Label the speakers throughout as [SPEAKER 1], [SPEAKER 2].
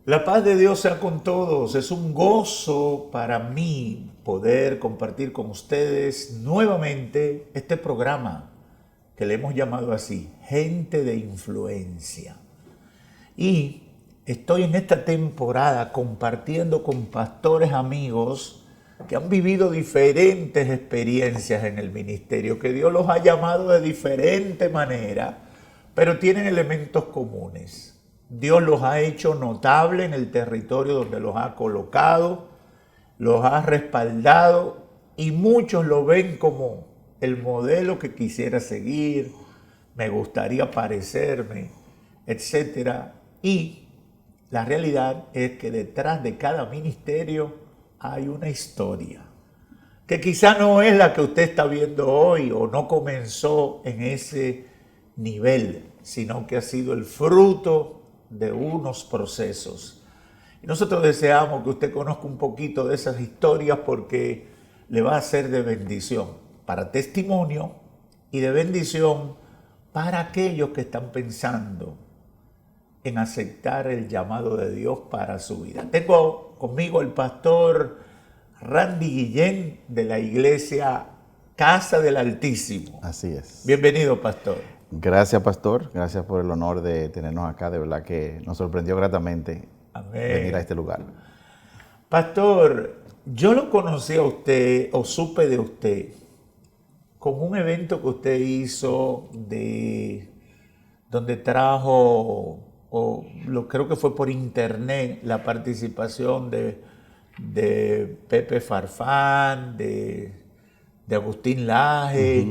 [SPEAKER 1] La paz de Dios sea con todos. Es un gozo para mí poder compartir con ustedes nuevamente este programa que le hemos llamado así, Gente de Influencia. Y estoy en esta temporada compartiendo con pastores amigos que han vivido diferentes experiencias en el ministerio, que Dios los ha llamado de diferente manera, pero tienen elementos comunes. Dios los ha hecho notables en el territorio donde los ha colocado, los ha respaldado y muchos lo ven como el modelo que quisiera seguir, me gustaría parecerme, etcétera. Y la realidad es que detrás de cada ministerio hay una historia, que quizá no es la que usted está viendo hoy o no comenzó en ese nivel, sino que ha sido el fruto de unos procesos. Y nosotros deseamos que usted conozca un poquito de esas historias porque le va a ser de bendición para testimonio y de bendición para aquellos que están pensando en aceptar el llamado de Dios para su vida. Tengo conmigo el pastor Randy Guillén de la iglesia Casa del Altísimo.
[SPEAKER 2] Así es.
[SPEAKER 1] Bienvenido, pastor.
[SPEAKER 2] Gracias, pastor. Gracias por el honor de tenernos acá. De verdad que nos sorprendió gratamente venir a este lugar.
[SPEAKER 1] Pastor, yo lo conocí a usted o supe de usted con un evento que usted hizo donde trajo, creo que fue por internet, la participación de Pepe Farfán, de Agustín Laje.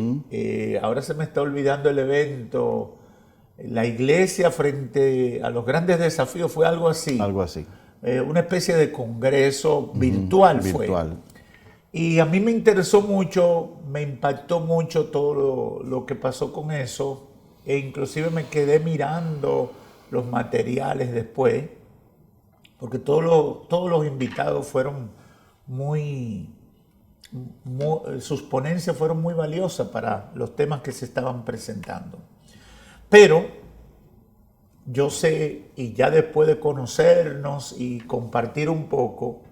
[SPEAKER 1] Ahora se me está olvidando el evento. La iglesia frente a los grandes desafíos fue algo así.
[SPEAKER 2] Algo así.
[SPEAKER 1] Una especie de congreso virtual fue.
[SPEAKER 2] Virtual.
[SPEAKER 1] Y a mí me interesó mucho, me impactó mucho todo lo que pasó con eso. E inclusive me quedé mirando los materiales después, porque todos los invitados fueron sus ponencias fueron muy valiosas para los temas que se estaban presentando. Pero yo sé, y ya después de conocernos y compartir un poco,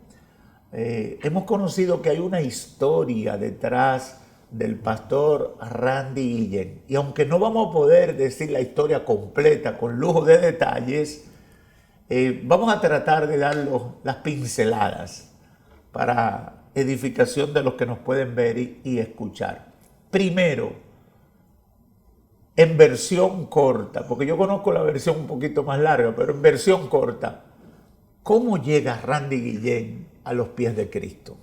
[SPEAKER 1] hemos conocido que hay una historia detrás del pastor Randy Guillén. Y aunque no vamos a poder decir la historia completa con lujo de detalles, vamos a tratar de dar las pinceladas para edificación de los que nos pueden ver y escuchar. Primero, en versión corta, porque yo conozco la versión un poquito más larga, pero en versión corta, ¿cómo llega Randy Guillén a los pies de Cristo?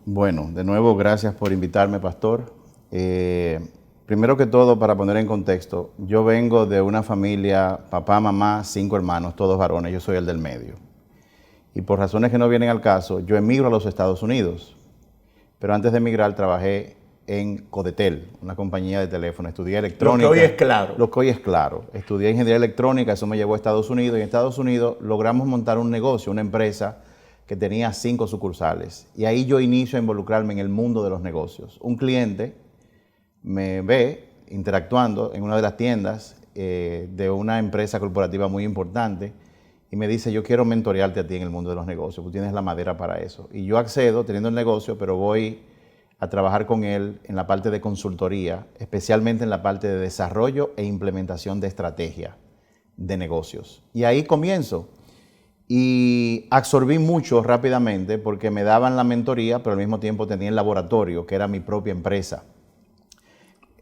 [SPEAKER 2] Bueno, de nuevo, gracias por invitarme, pastor. Primero que todo, para poner en contexto, yo vengo de una familia, papá, mamá, 5 hermanos, todos varones, yo soy el del medio. Y por razones que no vienen al caso, yo emigro a los Estados Unidos. Pero antes de emigrar trabajé en Codetel, una compañía de teléfono. Estudié electrónica.
[SPEAKER 1] Lo que hoy es Claro.
[SPEAKER 2] Lo que hoy es Claro. Estudié ingeniería electrónica, eso me llevó a Estados Unidos. Y en Estados Unidos logramos montar un negocio, una empresa que tenía 5 sucursales. Y ahí yo inicio a involucrarme en el mundo de los negocios. Un cliente me ve interactuando en una de las tiendas de una empresa corporativa muy importante. Y me dice, yo quiero mentorearte a ti en el mundo de los negocios, tú tienes la madera para eso. Y yo accedo teniendo el negocio, pero voy a trabajar con él en la parte de consultoría, especialmente en la parte de desarrollo e implementación de estrategia de negocios. Y ahí comienzo. Y absorbí mucho rápidamente porque me daban la mentoría, pero al mismo tiempo tenía el laboratorio, que era mi propia empresa.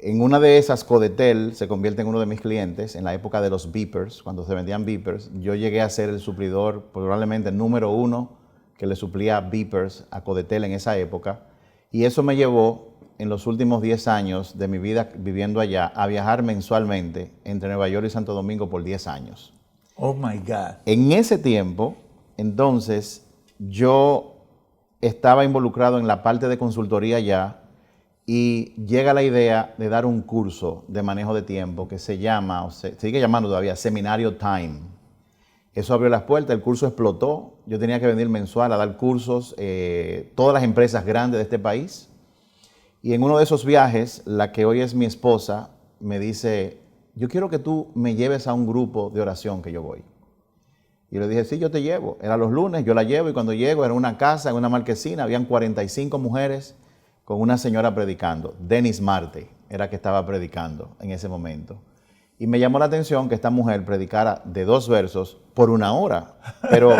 [SPEAKER 2] En una de esas, Codetel se convierte en uno de mis clientes en la época de los beepers, cuando se vendían beepers. Yo llegué a ser el suplidor, probablemente el número 1 que le suplía beepers a Codetel en esa época. Y eso me llevó, en los últimos 10 años de mi vida viviendo allá, a viajar mensualmente entre Nueva York y Santo Domingo por 10 años.
[SPEAKER 1] Oh my God.
[SPEAKER 2] En ese tiempo, entonces, yo estaba involucrado en la parte de consultoría ya. Y llega la idea de dar un curso de manejo de tiempo que se llama, o se sigue llamando todavía, Seminario Time. Eso abrió las puertas, el curso explotó. Yo tenía que venir mensual a dar cursos, todas las empresas grandes de este país. Y en uno de esos viajes, la que hoy es mi esposa, me dice, yo quiero que tú me lleves a un grupo de oración que yo voy. Y yo le dije, sí, yo te llevo. Era los lunes, yo la llevo y cuando llego era una casa, en una marquesina, habían 45 mujeres con una señora predicando. Denis Marte era que estaba predicando en ese momento. Y me llamó la atención que esta mujer predicara de 2 versos por 1 hora. Pero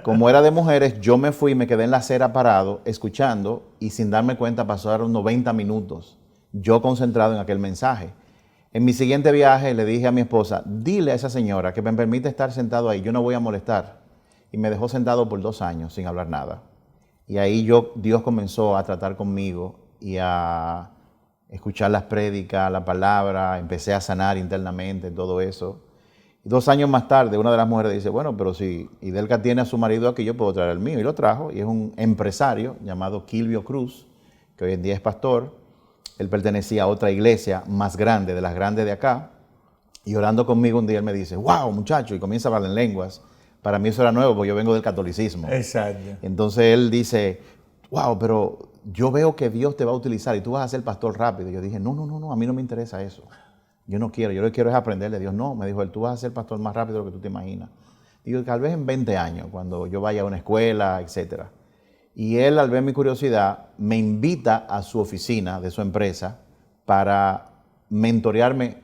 [SPEAKER 2] como era de mujeres, yo me fui, me quedé en la acera parado, escuchando, y sin darme cuenta pasaron 90 minutos, yo concentrado en aquel mensaje. En mi siguiente viaje le dije a mi esposa, dile a esa señora que me permite estar sentado ahí, yo no voy a molestar. Y me dejó sentado por 2 años sin hablar nada. Y ahí Dios comenzó a tratar conmigo y a escuchar las prédicas, la palabra, empecé a sanar internamente, todo eso. Y 2 años más tarde, una de las mujeres dice, bueno, pero si Idelka tiene a su marido aquí, yo puedo traer el mío. Y lo trajo, y es un empresario llamado Kilvio Cruz, que hoy en día es pastor. Él pertenecía a otra iglesia más grande, de las grandes de acá. Y orando conmigo un día, él me dice, wow, muchacho, y comienza a hablar en lenguas. Para mí eso era nuevo, porque yo vengo del catolicismo.
[SPEAKER 1] Exacto.
[SPEAKER 2] Entonces él dice, wow, pero yo veo que Dios te va a utilizar y tú vas a ser pastor rápido. Y yo dije, no, a mí no me interesa eso. Yo no quiero, yo lo que quiero es aprender de Dios. No, me dijo él, tú vas a ser pastor más rápido de lo que tú te imaginas. Digo, tal vez en 20 años, cuando yo vaya a una escuela, etc. Y él, al ver mi curiosidad, me invita a su oficina de su empresa para mentorearme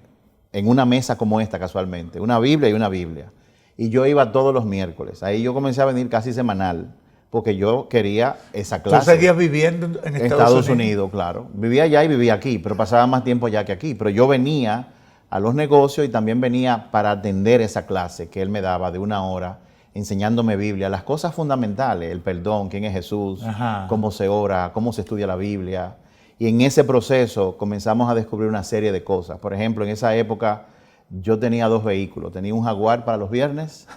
[SPEAKER 2] en una mesa como esta casualmente, una Biblia y una Biblia. Y yo iba todos los miércoles. Ahí yo comencé a venir casi semanal, porque yo quería esa clase.
[SPEAKER 1] ¿Tú seguías viviendo en
[SPEAKER 2] Estados Unidos? Claro. Vivía allá y vivía aquí, pero pasaba más tiempo allá que aquí. Pero yo venía a los negocios y también venía para atender esa clase que él me daba de 1 hora, enseñándome Biblia, las cosas fundamentales, el perdón, quién es Jesús, cómo se ora, cómo se estudia la Biblia. Y en ese proceso comenzamos a descubrir una serie de cosas. Por ejemplo, en esa época yo tenía 2 vehículos. Tenía un Jaguar para los viernes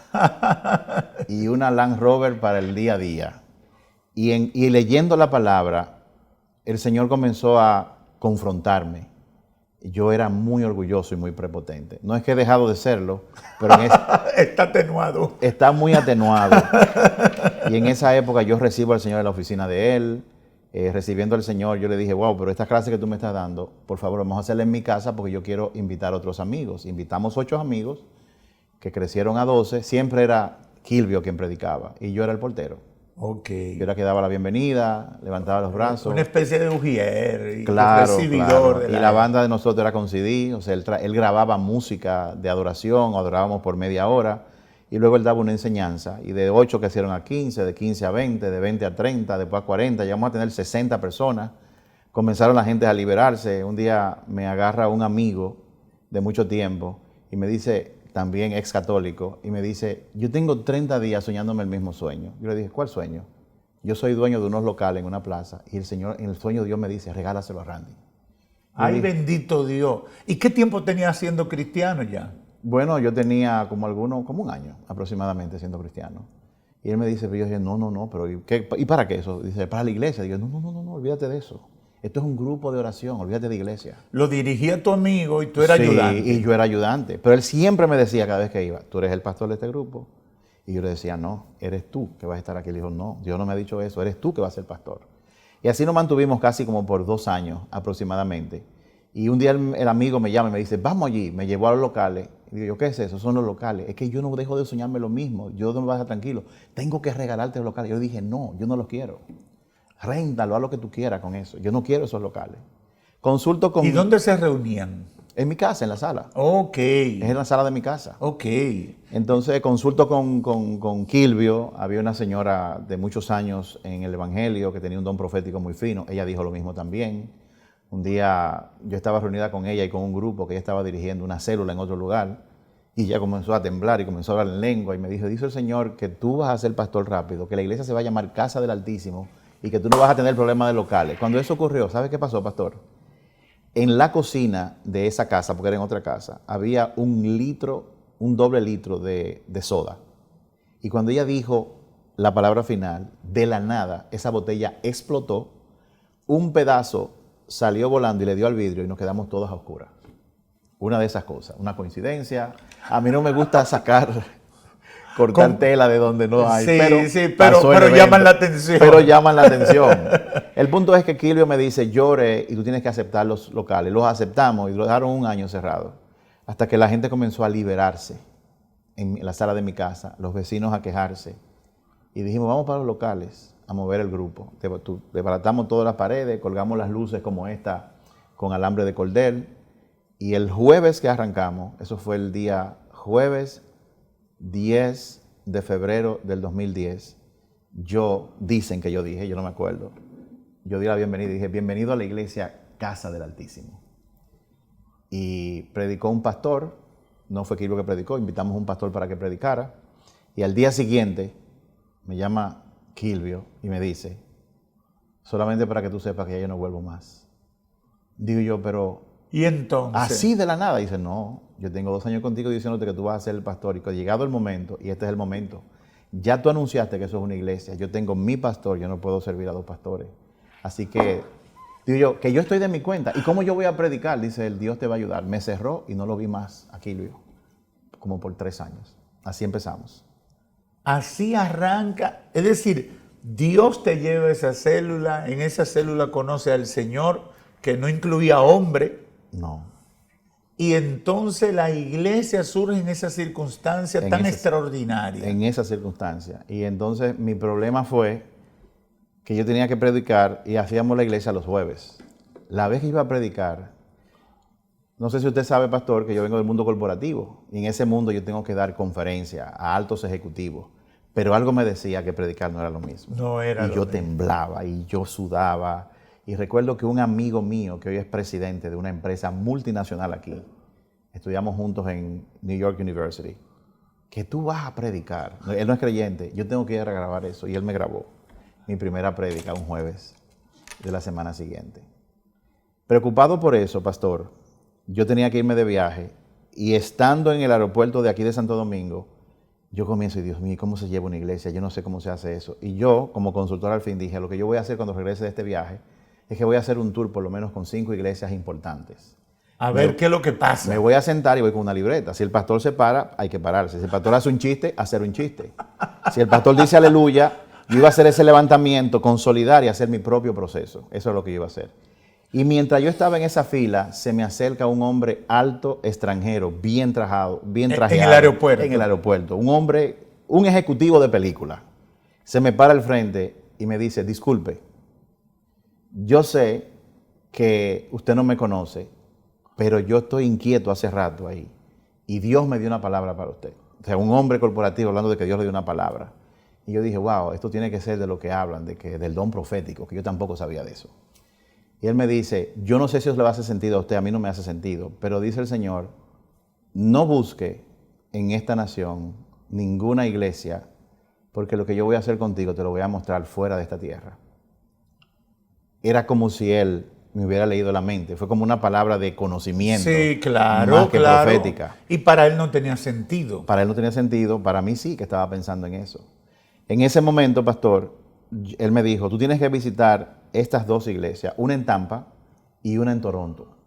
[SPEAKER 2] y una Land Rover para el día a día. Y leyendo la palabra, el Señor comenzó a confrontarme. Yo era muy orgulloso y muy prepotente. No es que he dejado de serlo, pero
[SPEAKER 1] está atenuado.
[SPEAKER 2] Está muy atenuado. Y en esa época yo recibo al Señor en la oficina de él. Recibiendo al Señor, yo le dije, wow, pero esta clase que tú me estás dando, por favor, vamos a hacerla en mi casa porque yo quiero invitar a otros amigos. Invitamos 8 amigos que crecieron a 12. Siempre era Kilvio quien predicaba y yo era el portero.
[SPEAKER 1] Okay.
[SPEAKER 2] Yo era que daba la bienvenida, levantaba los brazos.
[SPEAKER 1] Una especie de ujier y
[SPEAKER 2] claro,
[SPEAKER 1] recibidor.
[SPEAKER 2] Claro. Y la banda de nosotros era con CD, o sea, él grababa música de adoración, adorábamos por media hora. Y luego él daba una enseñanza, y de 8 que hicieron a 15, de 15 a 20, de 20 a 30, después a 40, llegamos a tener 60 personas. Comenzaron la gente a liberarse. Un día me agarra un amigo de mucho tiempo y me dice, también ex católico, y me dice, yo tengo 30 días soñándome el mismo sueño. Yo le dije, ¿cuál sueño? Yo soy dueño de unos locales en una plaza y el Señor, en el sueño Dios me dice, regálaselo a Randy.
[SPEAKER 1] Ay, bendito Dios. ¿Y qué tiempo tenía siendo cristiano ya?
[SPEAKER 2] Bueno, yo tenía como 1 año aproximadamente siendo cristiano. Y él me dice, pero yo dije, no, pero ¿y para qué eso? Dice, para la iglesia. Digo, no, olvídate de eso. Esto es un grupo de oración, olvídate de iglesia.
[SPEAKER 1] Lo dirigía tu amigo y tú eras ayudante.
[SPEAKER 2] Sí, y yo era ayudante. Pero él siempre me decía cada vez que iba, tú eres el pastor de este grupo. Y yo le decía, no, eres tú que vas a estar aquí. Él dijo, no, Dios no me ha dicho eso, eres tú que vas a ser pastor. Y así nos mantuvimos casi como por 2 años aproximadamente. Y un día el amigo me llama y me dice, vamos allí. Me llevó a los locales. Y digo, ¿qué es eso? Son los locales. Es que yo no dejo de soñarme lo mismo. Yo no me voy a dejar tranquilo. Tengo que regalarte los locales. Yo le dije, no, yo no los quiero. Réntalo, haz lo que tú quieras con eso. Yo no quiero esos locales. Consulto con...
[SPEAKER 1] ¿Y dónde se reunían?
[SPEAKER 2] En mi casa, en la sala.
[SPEAKER 1] Ok.
[SPEAKER 2] Es en la sala de mi casa.
[SPEAKER 1] Ok.
[SPEAKER 2] Entonces consulto con Kilvio. Había una señora de muchos años en el Evangelio que tenía un don profético muy fino. Ella dijo lo mismo también. Un día yo estaba reunida con ella y con un grupo que ella estaba dirigiendo una célula en otro lugar y ella comenzó a temblar y comenzó a hablar en lengua y me dijo, dice el Señor que tú vas a ser pastor rápido, que la iglesia se va a llamar Casa del Altísimo y que tú no vas a tener problemas de locales. Cuando eso ocurrió, ¿sabes qué pasó, pastor? En la cocina de esa casa, porque era en otra casa, había un doble litro de soda. Y cuando ella dijo la palabra final, de la nada, esa botella explotó, un pedazo salió volando y le dio al vidrio y nos quedamos todos a oscuras. Una de esas cosas, una coincidencia. A mí no me gusta cortar tela de donde no hay.
[SPEAKER 1] Sí, pero llaman la atención.
[SPEAKER 2] Pero llaman la atención. El punto es que Kilvio me dice, llore y tú tienes que aceptar los locales. Los aceptamos y lo dejaron 1 año cerrado. Hasta que la gente comenzó a liberarse. en la sala de mi casa, los vecinos a quejarse. Y dijimos, vamos para los locales a mover el grupo. Desbaratamos todas las paredes, colgamos las luces como esta con alambre de cordel. Y el jueves que arrancamos, eso fue el día jueves 10 de febrero del 2010, dicen que yo dije, yo no me acuerdo, yo di la bienvenida y dije, bienvenido a la iglesia Casa del Altísimo. Y predicó un pastor, no fue Quilvio que predicó, invitamos a un pastor para que predicara. Y al día siguiente me llama Quilvio y me dice, solamente para que tú sepas que ya yo no vuelvo más. Digo yo, pero...
[SPEAKER 1] ¿Y entonces?
[SPEAKER 2] Así de la nada. Dice, no, yo tengo 2 años contigo diciéndote que tú vas a ser el pastor y que ha llegado el momento, y este es el momento. Ya tú anunciaste que eso es una iglesia. Yo tengo mi pastor, yo no puedo servir a 2 pastores. Así que, digo yo, que yo estoy de mi cuenta. ¿Y cómo yo voy a predicar? Dice él, Dios te va a ayudar. Me cerró y no lo vi más a Quilvio, como por 3 años. Así empezamos.
[SPEAKER 1] Así arranca. Es decir, Dios te lleva a esa célula, en esa célula conoce al Señor, que no incluía hombre.
[SPEAKER 2] No.
[SPEAKER 1] Y entonces la iglesia surge en esa circunstancia tan extraordinaria.
[SPEAKER 2] En esa circunstancia. Y entonces mi problema fue que yo tenía que predicar y hacíamos la iglesia los jueves. La vez que iba a predicar, no sé si usted sabe, pastor, que yo vengo del mundo corporativo. Y en ese mundo yo tengo que dar conferencias a altos ejecutivos. Pero algo me decía que predicar no era lo mismo.
[SPEAKER 1] No era lo mismo.
[SPEAKER 2] Y yo temblaba y yo sudaba. Y recuerdo que un amigo mío, que hoy es presidente de una empresa multinacional aquí, estudiamos juntos en New York University, que tú vas a predicar. Él no es creyente, yo tengo que ir a grabar eso. Y él me grabó mi primera prédica un jueves de la semana siguiente. Preocupado por eso, pastor, yo tenía que irme de viaje y estando en el aeropuerto de aquí de Santo Domingo, yo comienzo y Dios mío, ¿cómo se lleva una iglesia? Yo no sé cómo se hace eso. Y yo, como consultor al fin, dije, lo que yo voy a hacer cuando regrese de este viaje es que voy a hacer un tour por lo menos con 5 iglesias importantes.
[SPEAKER 1] A ver qué es lo que pasa.
[SPEAKER 2] Me voy a sentar y voy con una libreta. Si el pastor se para, hay que pararse. Si el pastor hace un chiste, hacer un chiste. Si el pastor dice aleluya, yo iba a hacer ese levantamiento, consolidar y hacer mi propio proceso. Eso es lo que yo iba a hacer. Y mientras yo estaba en esa fila, se me acerca un hombre alto, extranjero, bien trajeado.
[SPEAKER 1] En el aeropuerto.
[SPEAKER 2] En el aeropuerto. Un hombre, un ejecutivo de película. Se me para al frente y me dice, disculpe, yo sé que usted no me conoce, pero yo estoy inquieto hace rato ahí. Y Dios me dio una palabra para usted. O sea, un hombre corporativo hablando de que Dios le dio una palabra. Y yo dije, wow, esto tiene que ser de lo que hablan, del don profético, que yo tampoco sabía de eso. Y él me dice, yo no sé si os le va a hacer sentido a usted, a mí no me hace sentido, pero dice el Señor, no busque en esta nación ninguna iglesia, porque lo que yo voy a hacer contigo te lo voy a mostrar fuera de esta tierra. Era como si él me hubiera leído la mente. Fue como una palabra de conocimiento.
[SPEAKER 1] Sí, claro,
[SPEAKER 2] más que
[SPEAKER 1] claro.
[SPEAKER 2] profética.
[SPEAKER 1] Y para él no tenía sentido.
[SPEAKER 2] Para él no tenía sentido, para mí sí que estaba pensando en eso. En ese momento, pastor, él me dijo, tú tienes que visitar estas 2 iglesias, una en Tampa y una en Toronto.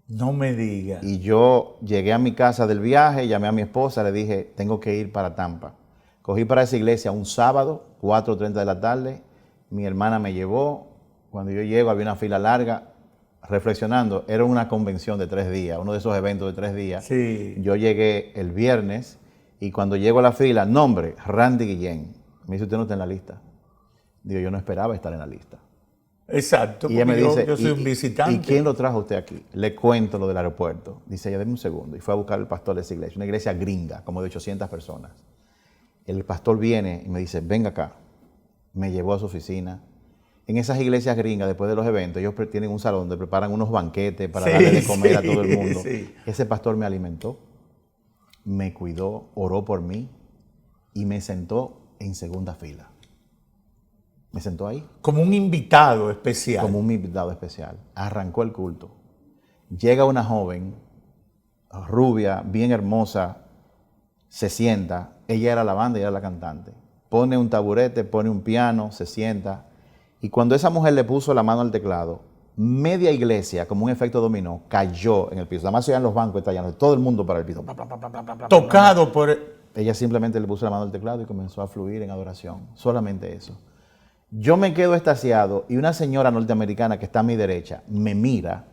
[SPEAKER 1] No me diga.
[SPEAKER 2] Y yo llegué a mi casa del viaje, llamé a mi esposa, le dije, tengo que ir para Tampa. Cogí para esa iglesia un sábado, 4:30 de la tarde, mi hermana me llevó. Cuando yo llego había una fila larga, reflexionando, era una convención de 3 días, uno de esos eventos de 3 días.
[SPEAKER 1] Sí.
[SPEAKER 2] Yo llegué el viernes y cuando llego a la fila, nombre, Randy Guillén. Me dice, usted no está en la lista. Digo, yo no esperaba estar en la lista.
[SPEAKER 1] Exacto,
[SPEAKER 2] Y ella me dice,
[SPEAKER 1] yo soy un visitante.
[SPEAKER 2] ¿Y quién lo trajo usted aquí? Le cuento lo del aeropuerto. Dice, ya deme un segundo. Y fue a buscar al pastor de esa iglesia, una iglesia gringa, como de 800 personas. El pastor viene y me dice, venga acá. Me llevó a su oficina. En esas iglesias gringas, después de los eventos, ellos tienen un salón donde preparan unos banquetes para darle de comer a todo el mundo.
[SPEAKER 1] Sí.
[SPEAKER 2] Ese pastor me alimentó, me cuidó, oró por mí y me sentó en segunda fila. Me sentó ahí.
[SPEAKER 1] Como un invitado especial.
[SPEAKER 2] Como un invitado especial. Arrancó el culto. Llega una joven, rubia, bien hermosa, se sienta. Ella era la banda y era la cantante. Pone un taburete, pone un piano, se sienta. Y cuando esa mujer le puso la mano al teclado, media iglesia, como un efecto dominó, cayó en el piso. Además se oían los bancos estallando, todo el mundo para el piso.
[SPEAKER 1] Tocado por...
[SPEAKER 2] Ella simplemente le puso la mano al teclado y comenzó a fluir en adoración. Solamente eso. Yo me quedo extasiado y una señora norteamericana que está a mi derecha me mira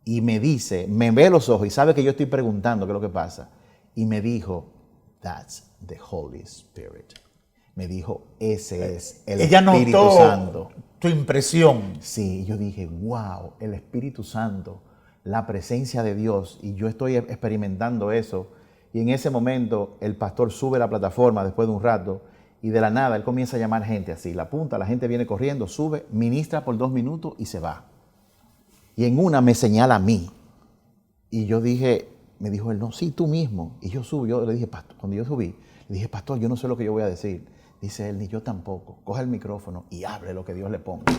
[SPEAKER 2] y me dice, me ve los ojos y sabe que yo estoy preguntando qué es lo que pasa. Y me dijo, That's the Holy Spirit. Me dijo, ese es el
[SPEAKER 1] Ella
[SPEAKER 2] Espíritu
[SPEAKER 1] notó
[SPEAKER 2] Santo.
[SPEAKER 1] tu impresión.
[SPEAKER 2] Sí, yo dije, wow, el Espíritu Santo, la presencia de Dios, y yo estoy experimentando eso. Y en ese momento el pastor sube a la plataforma después de un rato y de la nada él comienza a llamar gente así, la punta, la gente viene corriendo, sube, ministra por 2 minutos y se va. Y en una me señala a mí. Y yo dije, me dijo él, no, sí, tú mismo. Y yo subí, yo le dije, pastor, cuando yo subí, le dije, pastor, yo no sé lo que yo voy a decir. Dice él, ni yo tampoco. Coge el micrófono y hable lo que Dios le ponga.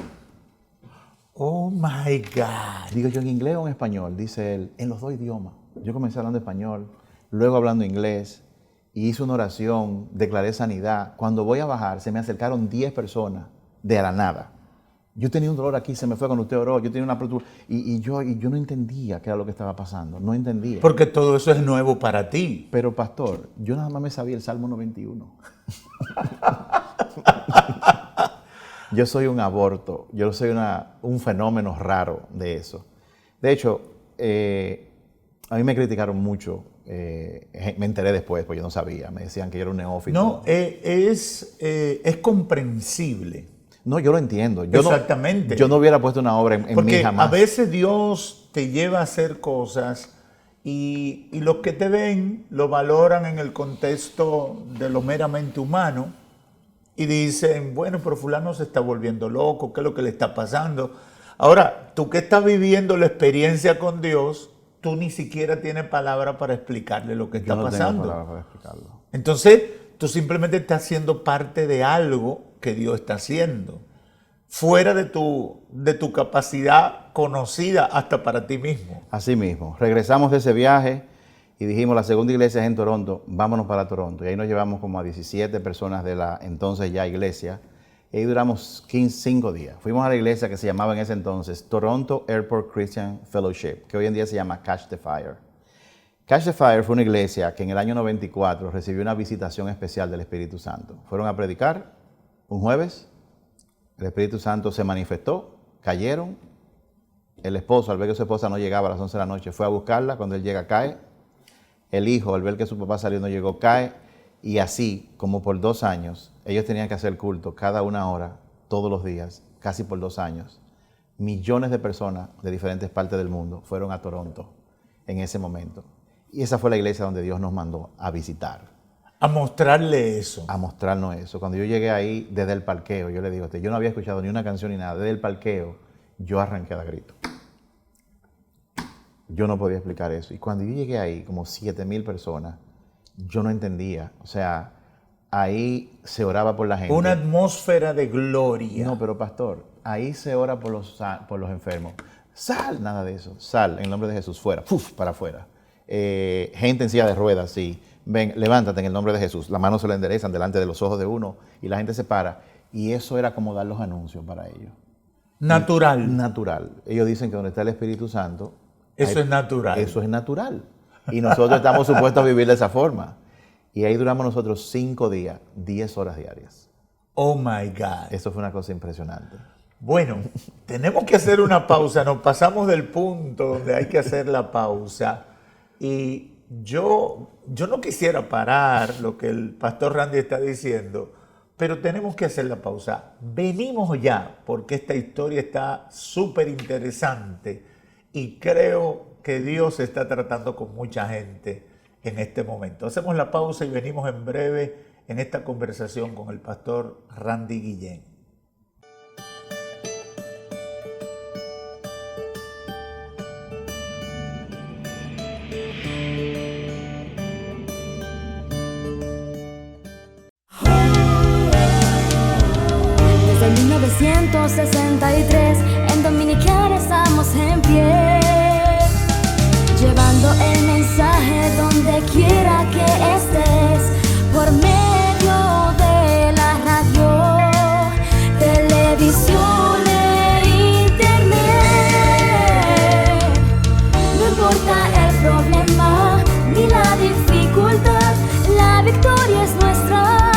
[SPEAKER 1] Oh my God.
[SPEAKER 2] Digo yo, ¿en inglés o en español? Dice él, en los 2 idiomas. Yo comencé hablando español, luego hablando inglés, y hice una oración, declaré sanidad. Cuando voy a bajar, se me acercaron 10 personas de la nada. Yo tenía un dolor aquí, se me fue cuando usted oró, yo tenía una y yo no entendía qué era lo que estaba pasando, no entendía.
[SPEAKER 1] Porque todo eso es nuevo para ti.
[SPEAKER 2] Pero pastor, yo nada más me sabía el Salmo 91. Yo soy un aborto, yo soy un fenómeno raro de eso. De hecho, a mí me criticaron mucho, me enteré después, porque yo no sabía, me decían que yo era un neófito.
[SPEAKER 1] No, es comprensible.
[SPEAKER 2] No, yo lo entiendo.
[SPEAKER 1] Exactamente.
[SPEAKER 2] Yo no hubiera puesto una obra en mí jamás.
[SPEAKER 1] Porque a veces Dios te lleva a hacer cosas y los que te ven lo valoran en el contexto de lo meramente humano y dicen, bueno, pero fulano se está volviendo loco, ¿qué es lo que le está pasando? Ahora, tú que estás viviendo la experiencia con Dios, tú ni siquiera tienes palabra para explicarle lo que está pasando.
[SPEAKER 2] Tengo palabra para explicarlo.
[SPEAKER 1] Entonces, tú simplemente estás siendo parte de algo que Dios está haciendo, fuera de tu capacidad conocida hasta para ti mismo.
[SPEAKER 2] Así mismo. Regresamos de ese viaje y dijimos, la segunda iglesia es en Toronto, vámonos para Toronto. Y ahí nos llevamos como a 17 personas de la entonces ya iglesia. Y ahí duramos 5 días. Fuimos a la iglesia que se llamaba en ese entonces Toronto Airport Christian Fellowship, que hoy en día se llama Catch the Fire. Catch the Fire fue una iglesia que en el año 94 recibió una visitación especial del Espíritu Santo. Fueron a predicar un jueves, el Espíritu Santo se manifestó, cayeron. El esposo, al ver que su esposa no llegaba a las 11 de la noche, fue a buscarla. Cuando él llega, cae. El hijo, al ver que su papá salió, no llegó, cae. Y así, como por 2 años, ellos tenían que hacer culto cada 1 hora, todos los días, casi por 2 años. Millones de personas de diferentes partes del mundo fueron a Toronto en ese momento. Y esa fue la iglesia donde Dios nos mandó a visitar.
[SPEAKER 1] A mostrarle eso.
[SPEAKER 2] A mostrarnos eso. Cuando yo llegué ahí, desde el parqueo, yo le digo, yo no había escuchado ni una canción ni nada. Desde el parqueo, yo arranqué a dar gritos. Yo no podía explicar eso. Y cuando yo llegué ahí, como 7,000 personas, yo no entendía. O sea, ahí se oraba por la gente.
[SPEAKER 1] Una atmósfera de gloria.
[SPEAKER 2] No, pero pastor, ahí se ora por los enfermos. Sal, nada de eso. Sal, en el nombre de Jesús, fuera. ¡Puf! Para afuera. Gente en silla de ruedas, sí. Ven, levántate en el nombre de Jesús. Las manos se le enderezan delante de los ojos de uno y la gente se para. Y eso era como dar los anuncios para ellos.
[SPEAKER 1] Natural.
[SPEAKER 2] Natural. Ellos dicen que donde está el Espíritu Santo...
[SPEAKER 1] Eso es natural.
[SPEAKER 2] Eso es natural. Y nosotros estamos supuestos a vivir de esa forma. Y ahí duramos nosotros 5 días, 10 horas diarias.
[SPEAKER 1] Oh my God.
[SPEAKER 2] Eso fue una cosa impresionante.
[SPEAKER 1] Bueno, tenemos que hacer una pausa. Nos pasamos del punto donde hay que hacer la pausa. Y yo no quisiera parar lo que el pastor Randy está diciendo, pero tenemos que hacer la pausa. Venimos ya, porque esta historia está súper interesante y creo que Dios está tratando con mucha gente en este momento. Hacemos la pausa y venimos en breve en esta conversación con el pastor Randy Guillén.
[SPEAKER 3] Desde 1963 en Dominicana estamos en pie, llevando el mensaje donde quiera que estés, por medio de la radio, televisión e internet. No importa el problema ni la dificultad, la victoria es nuestra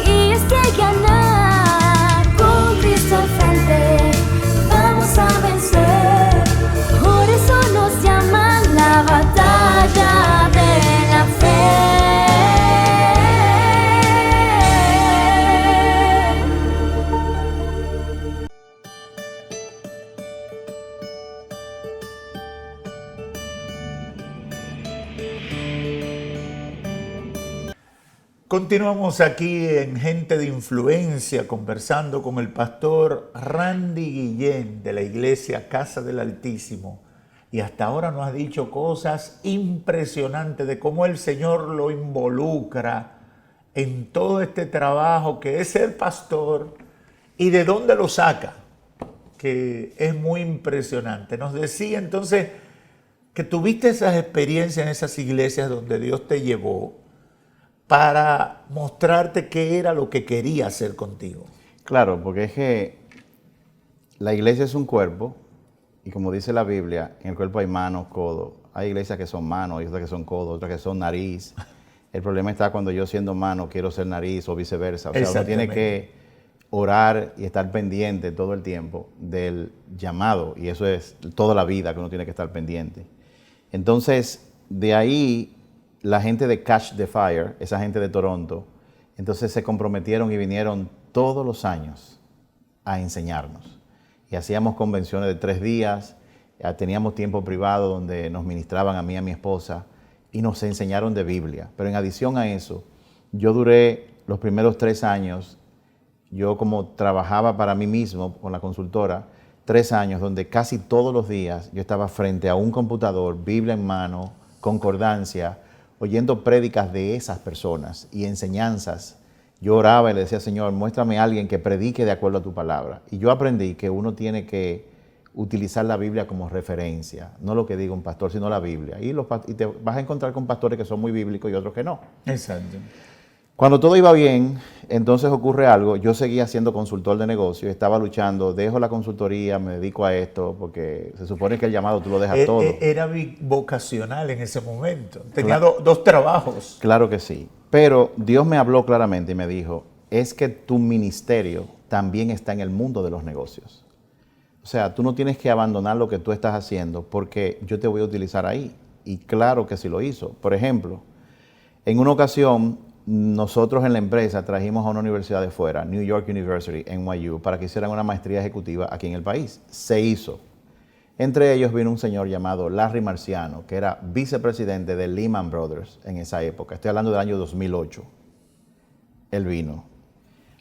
[SPEAKER 3] y es que ganar con Cristo al frente
[SPEAKER 1] Continuamos aquí en Gente de Influencia conversando con el pastor Randy Guillén de la iglesia Casa del Altísimo. Y hasta ahora nos ha dicho cosas impresionantes de cómo el Señor lo involucra en todo este trabajo que es ser pastor y de dónde lo saca, que es muy impresionante. Nos decía entonces que tuviste esas experiencias en esas iglesias donde Dios te llevó para mostrarte qué era lo que quería hacer contigo.
[SPEAKER 2] Claro, porque es que la iglesia es un cuerpo y como dice la Biblia, en el cuerpo hay manos, codos. Hay iglesias que son manos, hay otras que son codos, otras que son nariz. El problema está cuando yo siendo mano quiero ser nariz o viceversa. O sea, uno tiene que orar y estar pendiente todo el tiempo del llamado y eso es toda la vida que uno tiene que estar pendiente. Entonces, de ahí la gente de Catch the Fire, esa gente de Toronto, entonces se comprometieron y vinieron todos los años a enseñarnos. Y hacíamos convenciones de 3 días, teníamos tiempo privado donde nos ministraban a mí y a mi esposa y nos enseñaron de Biblia. Pero en adición a eso, yo duré los primeros 3 años, yo como trabajaba para mí mismo con la consultora, 3 años donde casi todos los días yo estaba frente a un computador, Biblia en mano, concordancia, oyendo prédicas de esas personas y enseñanzas. Yo oraba y le decía, Señor, muéstrame a alguien que predique de acuerdo a tu palabra. Y yo aprendí que uno tiene que utilizar la Biblia como referencia, no lo que diga un pastor, sino la Biblia. Y te vas a encontrar con pastores que son muy bíblicos y otros que no.
[SPEAKER 1] Exacto.
[SPEAKER 2] Cuando todo iba bien, entonces ocurre algo. Yo seguía siendo consultor de negocios, estaba luchando, dejo la consultoría, me dedico a esto, porque se supone que el llamado tú lo dejas todo.
[SPEAKER 1] Era vocacional en ese momento. Tenía dos trabajos.
[SPEAKER 2] Claro que sí. Pero Dios me habló claramente y me dijo, es que tu ministerio también está en el mundo de los negocios. O sea, tú no tienes que abandonar lo que tú estás haciendo porque yo te voy a utilizar ahí. Y claro que sí lo hizo. Por ejemplo, en una ocasión, nosotros en la empresa trajimos a una universidad de fuera, New York University, NYU, para que hicieran una maestría ejecutiva aquí en el país. Se hizo. Entre ellos vino un señor llamado Larry Marciano, que era vicepresidente de Lehman Brothers en esa época. Estoy hablando del año 2008. Él vino.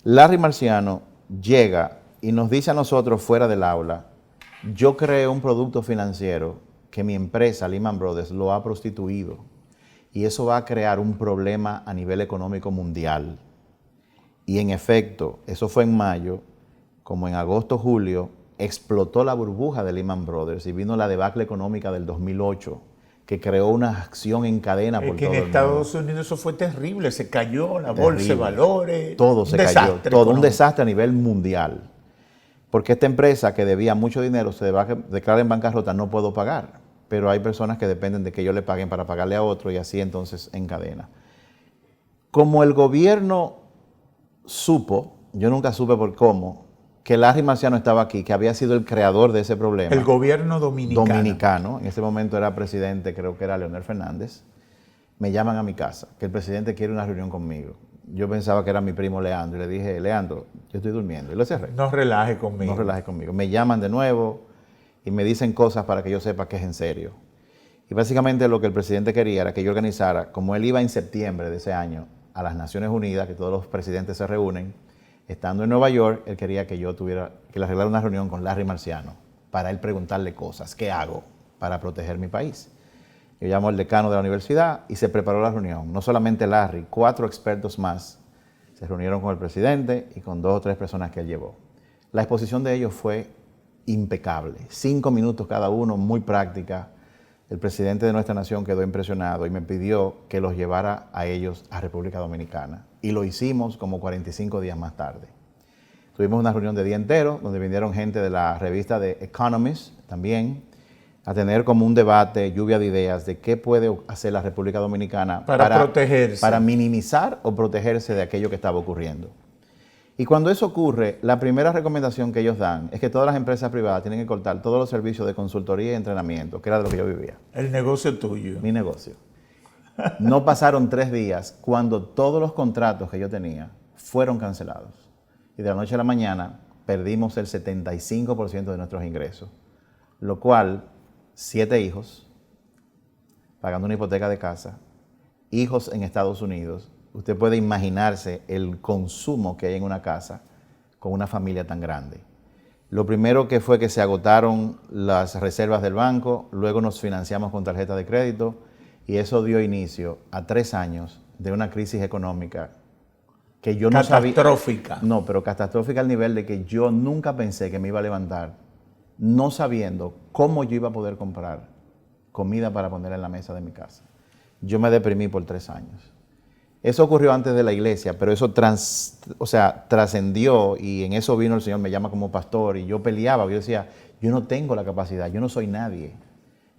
[SPEAKER 2] Larry Marciano llega y nos dice a nosotros fuera del aula, yo creé un producto financiero que mi empresa, Lehman Brothers, lo ha prostituido. Y eso va a crear un problema a nivel económico mundial. Y en efecto, eso fue en mayo, como en agosto, julio, explotó la burbuja de Lehman Brothers y vino la debacle económica del 2008, que creó una acción en cadena por todo el mundo.
[SPEAKER 1] En Estados Unidos eso fue terrible, se cayó la bolsa de valores.
[SPEAKER 2] Todo se cayó, todo un desastre a nivel mundial. Porque esta empresa que debía mucho dinero se declara en bancarrota, no puedo pagar. Pero hay personas que dependen de que ellos le paguen para pagarle a otro y así entonces en cadena. Como el gobierno supo, yo nunca supe por cómo, que Larry Marciano estaba aquí, que había sido el creador de ese problema.
[SPEAKER 1] El gobierno dominicano.
[SPEAKER 2] En ese momento era presidente, creo que era Leonel Fernández. Me llaman a mi casa, que el presidente quiere una reunión conmigo. Yo pensaba que era mi primo Leandro y le dije, Leandro, yo estoy durmiendo. Y lo cerré.
[SPEAKER 1] No relaje conmigo.
[SPEAKER 2] No relaje conmigo. Me llaman de nuevo y me dicen cosas para que yo sepa que es en serio. Y básicamente lo que el presidente quería era que yo organizara, como él iba en septiembre de ese año a las Naciones Unidas, que todos los presidentes se reúnen, estando en Nueva York, él quería que yo le arreglara una reunión con Larry Marciano para él preguntarle cosas. ¿Qué hago para proteger mi país? Yo llamo al decano de la universidad y se preparó la reunión. No solamente Larry, 4 expertos más se reunieron con el presidente y con 2 o 3 personas que él llevó. La exposición de ellos fue impecable, 5 minutos cada uno, muy práctica. El presidente de nuestra nación quedó impresionado y me pidió que los llevara a ellos a República Dominicana. Y lo hicimos como 45 días más tarde. Tuvimos una reunión de día entero donde vinieron gente de la revista de Economist también a tener como un debate, lluvia de ideas de qué puede hacer la República Dominicana
[SPEAKER 1] para protegerse,
[SPEAKER 2] para minimizar o protegerse de aquello que estaba ocurriendo. Y cuando eso ocurre, la primera recomendación que ellos dan es que todas las empresas privadas tienen que cortar todos los servicios de consultoría y entrenamiento, que era de lo que yo vivía.
[SPEAKER 1] El negocio tuyo.
[SPEAKER 2] Mi negocio. No pasaron 3 días cuando todos los contratos que yo tenía fueron cancelados. Y de la noche a la mañana perdimos el 75% de nuestros ingresos. Lo cual, 7 hijos, pagando una hipoteca de casa, hijos en Estados Unidos, Usted puede imaginarse el consumo que hay en una casa con una familia tan grande. Lo primero que fue que se agotaron las reservas del banco, luego nos financiamos con tarjeta de crédito y eso dio inicio a 3 años de una crisis económica que yo no sabía.
[SPEAKER 1] Catastrófica.
[SPEAKER 2] No, pero catastrófica al nivel de que yo nunca pensé que me iba a levantar no sabiendo cómo yo iba a poder comprar comida para poner en la mesa de mi casa. Yo me deprimí por 3 años. Eso ocurrió antes de la iglesia, pero eso trascendió y en eso vino el Señor, me llama como pastor y yo peleaba. Yo decía, yo no tengo la capacidad, yo no soy nadie.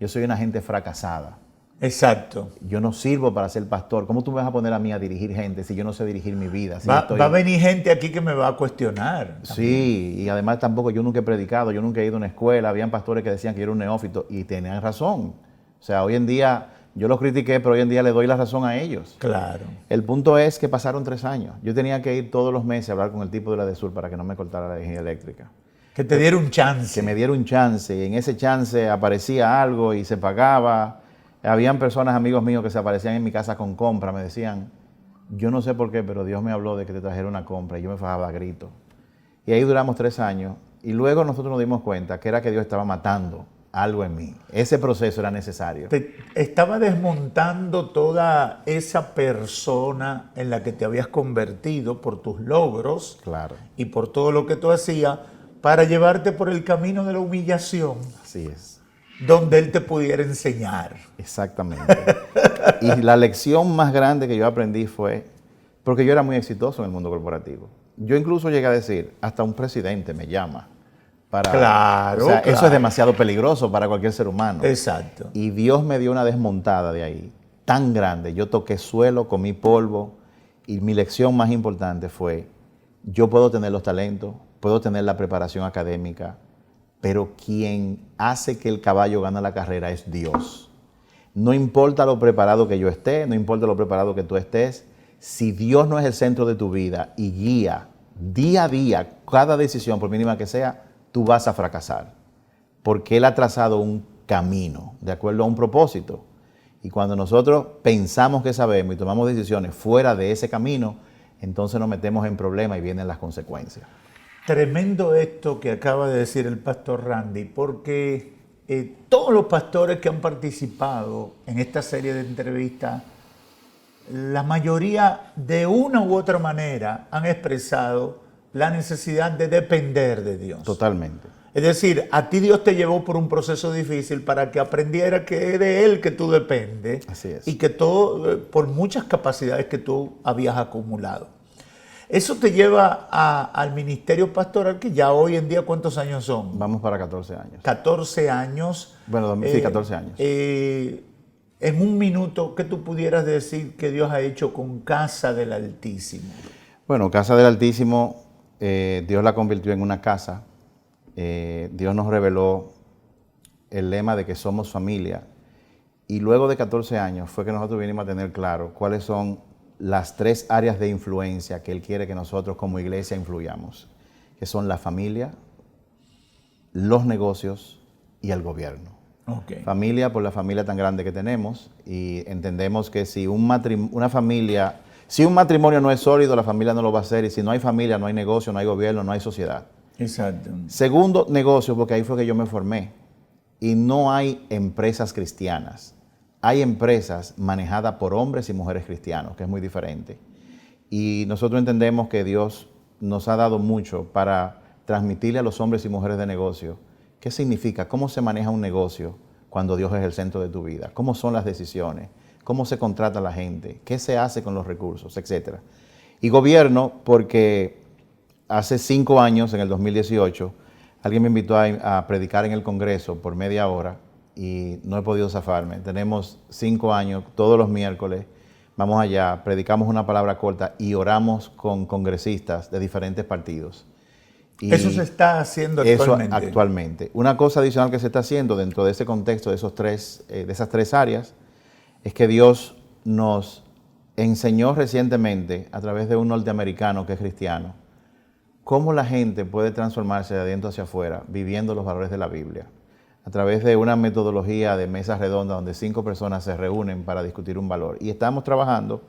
[SPEAKER 2] Yo soy una gente fracasada.
[SPEAKER 1] Exacto.
[SPEAKER 2] Yo no sirvo para ser pastor. ¿Cómo tú me vas a poner a mí a dirigir gente si yo no sé dirigir mi vida? Si
[SPEAKER 1] Va a venir gente aquí que me va a cuestionar.
[SPEAKER 2] Sí, y además tampoco yo nunca he predicado, yo nunca he ido a una escuela. Habían pastores que decían que yo era un neófito y tenían razón. O sea, hoy en día yo los critiqué, pero hoy en día le doy la razón a ellos.
[SPEAKER 1] Claro.
[SPEAKER 2] El punto es que pasaron 3 años. Yo tenía que ir todos los meses a hablar con el tipo de la DESUR para que no me cortara la energía eléctrica.
[SPEAKER 1] Que te diera un chance.
[SPEAKER 2] Que me diera un chance. Y en ese chance aparecía algo y se pagaba. Habían personas, amigos míos, que se aparecían en mi casa con compra. Me decían, yo no sé por qué, pero Dios me habló de que te trajera una compra. Y yo me fajaba a gritos. Y ahí duramos 3 años. Y luego nosotros nos dimos cuenta que era que Dios estaba matando algo en mí. Ese proceso era necesario.
[SPEAKER 1] Te estaba desmontando toda esa persona en la que te habías convertido por tus logros.
[SPEAKER 2] Claro.
[SPEAKER 1] Y por todo lo que tú hacías para llevarte por el camino de la humillación,
[SPEAKER 2] Así es.
[SPEAKER 1] donde Él te pudiera enseñar.
[SPEAKER 2] Exactamente. Y la lección más grande que yo aprendí fue, porque yo era muy exitoso en el mundo corporativo. Yo incluso llegué a decir, hasta un presidente me llama.
[SPEAKER 1] Claro,
[SPEAKER 2] o sea,
[SPEAKER 1] claro.
[SPEAKER 2] Eso es demasiado peligroso para cualquier ser humano.
[SPEAKER 1] Exacto.
[SPEAKER 2] Y Dios me dio una desmontada de ahí, tan grande. Yo toqué suelo, comí polvo, y mi lección más importante fue, yo puedo tener los talentos, puedo tener la preparación académica, pero quien hace que el caballo gane la carrera es Dios. No importa lo preparado que yo esté, no importa lo preparado que tú estés, si Dios no es el centro de tu vida y guía día a día cada decisión, por mínima que sea, tú vas a fracasar. Porque Él ha trazado un camino de acuerdo a un propósito. Y cuando nosotros pensamos que sabemos y tomamos decisiones fuera de ese camino, entonces nos metemos en problemas y vienen las consecuencias.
[SPEAKER 1] Tremendo esto que acaba de decir el pastor Randy, porque todos los pastores que han participado en esta serie de entrevistas, la mayoría de una u otra manera han expresado la necesidad de depender de Dios.
[SPEAKER 2] Totalmente.
[SPEAKER 1] Es decir, a ti Dios te llevó por un proceso difícil para que aprendiera que es de Él que tú dependes.
[SPEAKER 2] Así es.
[SPEAKER 1] Y que todo, por muchas capacidades que tú habías acumulado. Eso te lleva al ministerio pastoral, que ya hoy en día, ¿cuántos años son?
[SPEAKER 2] Vamos para 14 años.
[SPEAKER 1] 14 años.
[SPEAKER 2] Bueno, sí, 14 años.
[SPEAKER 1] En un minuto, ¿qué tú pudieras decir que Dios ha hecho con Casa del Altísimo?
[SPEAKER 2] Bueno, Casa del Altísimo, Dios la convirtió en una casa. Dios nos reveló el lema de que somos familia. Y luego de 14 años fue que nosotros vinimos a tener claro cuáles son las 3 áreas de influencia que Él quiere que nosotros como iglesia influyamos, que son la familia, los negocios y el gobierno.
[SPEAKER 1] Okay.
[SPEAKER 2] Familia por la familia tan grande que tenemos, y entendemos que si un matrimonio no es sólido, la familia no lo va a hacer, y si no hay familia, no hay negocio, no hay gobierno, no hay sociedad.
[SPEAKER 1] Exacto.
[SPEAKER 2] Segundo, negocio, porque ahí fue que yo me formé, y no hay empresas cristianas. Hay empresas manejadas por hombres y mujeres cristianos, que es muy diferente. Y nosotros entendemos que Dios nos ha dado mucho para transmitirle a los hombres y mujeres de negocio qué significa, cómo se maneja un negocio cuando Dios es el centro de tu vida, cómo son las decisiones, cómo se contrata a la gente, qué se hace con los recursos, etc. Y gobierno, porque hace 5 años, en el 2018, alguien me invitó a predicar en el Congreso por media hora, y no he podido zafarme. Tenemos 5 años, todos los miércoles, vamos allá, predicamos una palabra corta y oramos con congresistas de diferentes partidos. Y
[SPEAKER 1] eso se está haciendo actualmente.
[SPEAKER 2] Eso actualmente. Una cosa adicional que se está haciendo dentro de ese contexto, de esas tres áreas, es que Dios nos enseñó recientemente, a través de un norteamericano que es cristiano, cómo la gente puede transformarse de adentro hacia afuera, viviendo los valores de la Biblia, a través de una metodología de mesas redondas donde 5 personas se reúnen para discutir un valor. Y estamos trabajando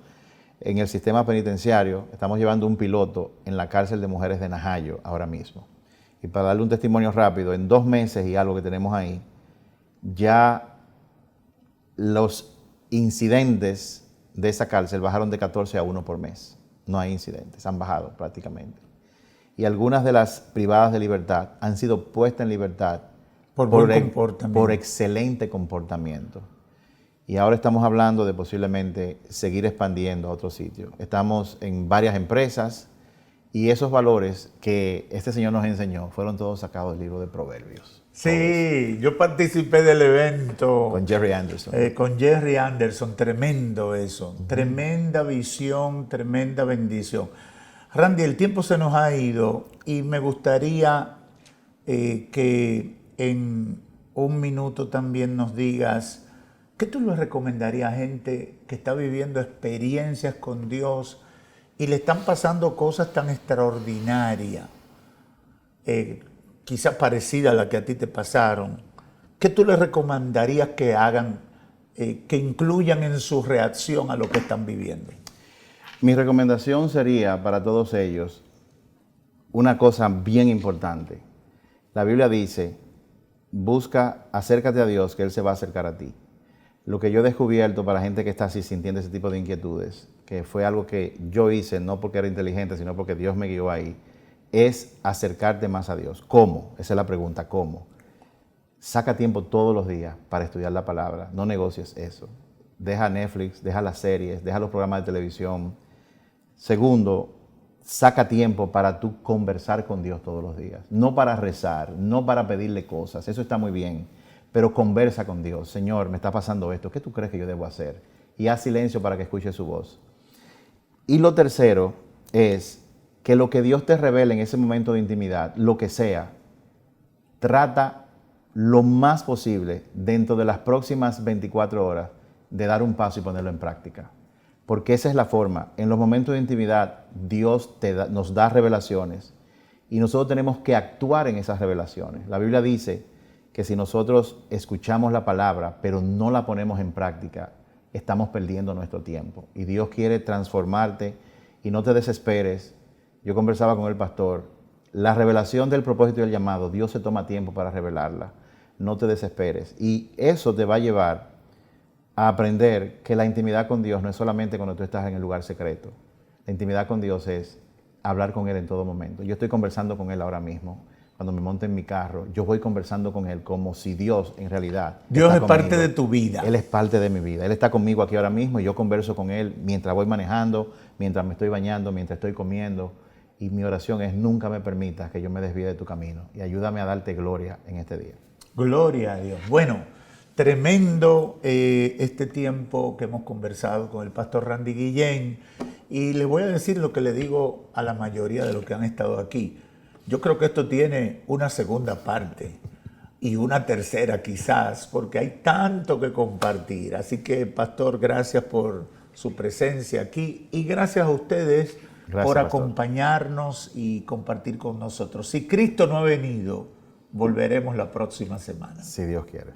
[SPEAKER 2] en el sistema penitenciario. Estamos llevando un piloto en la cárcel de mujeres de Najayo ahora mismo. Y para darle un testimonio rápido, en 2 meses y algo que tenemos ahí, ya los incidentes de esa cárcel bajaron de 14 a 1 por mes. No hay incidentes, han bajado prácticamente. Y algunas de las privadas de libertad han sido puestas en libertad por excelente comportamiento. Y ahora estamos hablando de posiblemente seguir expandiendo a otros sitios. Estamos en varias empresas y esos valores que este señor nos enseñó fueron todos sacados del libro de Proverbios.
[SPEAKER 1] Sí, yo participé del evento
[SPEAKER 2] Con Jerry Anderson.
[SPEAKER 1] Con Jerry Anderson, tremendo eso, tremenda visión, tremenda bendición. Randy, el tiempo se nos ha ido y me gustaría que en un minuto también nos digas, ¿qué tú le recomendarías a gente que está viviendo experiencias con Dios y le están pasando cosas tan extraordinarias? Quizás parecida a la que a ti te pasaron, ¿qué tú les recomendarías que hagan, que incluyan en su reacción a lo que están viviendo?
[SPEAKER 2] Mi recomendación sería para todos ellos una cosa bien importante. La Biblia dice, acércate a Dios, que Él se va a acercar a ti. Lo que yo he descubierto para gente que está así sintiendo ese tipo de inquietudes, que fue algo que yo hice, no porque era inteligente, sino porque Dios me guió ahí, es acercarte más a Dios. ¿Cómo? Esa es la pregunta, ¿cómo? Saca tiempo todos los días para estudiar la palabra, no negocies eso. Deja Netflix, deja las series, deja los programas de televisión. Segundo, saca tiempo para tú conversar con Dios todos los días. No para rezar, no para pedirle cosas, eso está muy bien, pero conversa con Dios. Señor, me está pasando esto, ¿qué tú crees que yo debo hacer? Y haz silencio para que escuche su voz. Y lo tercero es que lo que Dios te revele en ese momento de intimidad, lo que sea, trata lo más posible dentro de las próximas 24 horas de dar un paso y ponerlo en práctica. Porque esa es la forma. En los momentos de intimidad, Dios nos da revelaciones y nosotros tenemos que actuar en esas revelaciones. La Biblia dice que si nosotros escuchamos la palabra, pero no la ponemos en práctica, estamos perdiendo nuestro tiempo. Y Dios quiere transformarte y no te desesperes. Yo conversaba con el pastor, la revelación del propósito y el llamado, Dios se toma tiempo para revelarla, no te desesperes. Y eso te va a llevar a aprender que la intimidad con Dios no es solamente cuando tú estás en el lugar secreto. La intimidad con Dios es hablar con Él en todo momento. Yo estoy conversando con Él ahora mismo. Cuando me monte en mi carro, yo voy conversando con Él como si Dios en realidad
[SPEAKER 1] Dios
[SPEAKER 2] está
[SPEAKER 1] es
[SPEAKER 2] conmigo.
[SPEAKER 1] parte de tu vida.
[SPEAKER 2] Él es parte de mi vida. Él está conmigo aquí ahora mismo y yo converso con Él mientras voy manejando, mientras me estoy bañando, mientras estoy comiendo. Y mi oración es, nunca me permitas que yo me desvíe de tu camino y ayúdame a darte gloria en este día.
[SPEAKER 1] Gloria a Dios. Bueno, tremendo este tiempo que hemos conversado con el pastor Randy Guillén. Y le voy a decir lo que le digo a la mayoría de los que han estado aquí. Yo creo que esto tiene una segunda parte y una tercera quizás, porque hay tanto que compartir. Así que, pastor, gracias por su presencia aquí y gracias a ustedes por acompañarnos y compartir con nosotros. Si Cristo no ha venido, volveremos la próxima semana.
[SPEAKER 2] Si Dios quiere.